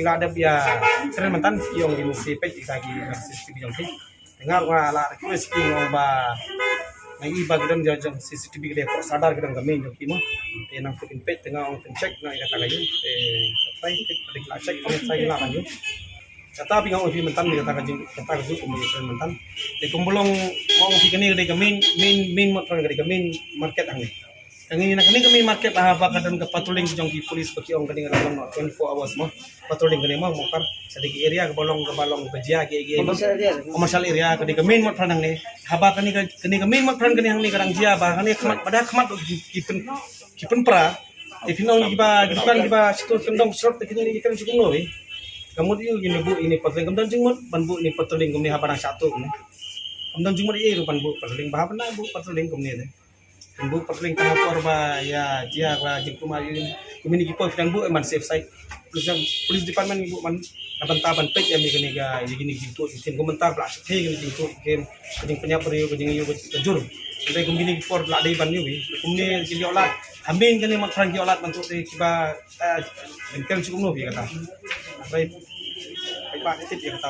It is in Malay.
la ada ya keren mantan yung si pet lagi CCTV yang sih dengar wala request ki ba may iba gedang jajang CCTV gede kok sadar gedang kami yung kimo nang pin pet tengah on check na ika tagayun tay tik la check kami saya la kanyo kata pingang ubi mantan ni kata kajing kumi mantan di kumbulong mau ubi kani gede kami main mo kan gede kami market ang Kami kami market apa kadang ke patrolling jong di polis bagi orang kani kadang 24 hours mo patrolling kani mo mokar sedikit area ke balong bejia ge commercial area kani kami mo pranang ni haba kani kami mo pran kani hang ni kadang jia ba kani kemat kipen pra ipinong giba situ kendong short kini kan cukup no kamu dia gini bu ini patrolling kemudian jengmot ban bu ini patrolling kami haba nang satu kemudian jengmot iya rupan bu patrolling bah apa bu patrolling kami ni bu patrolling tengah korba ya dia lah jengku maju community po dan bu eman safe side police department ibu man nabantaban pek ya mi ga gini jingtu tin komentar bla he gini jingtu game jing penyap riu jing yu jur dai community por bla dai ban yu kumni jing olat amin kani mak frang olat bantu te kiba bengkel cukup no bi kata baik pak tip ya kata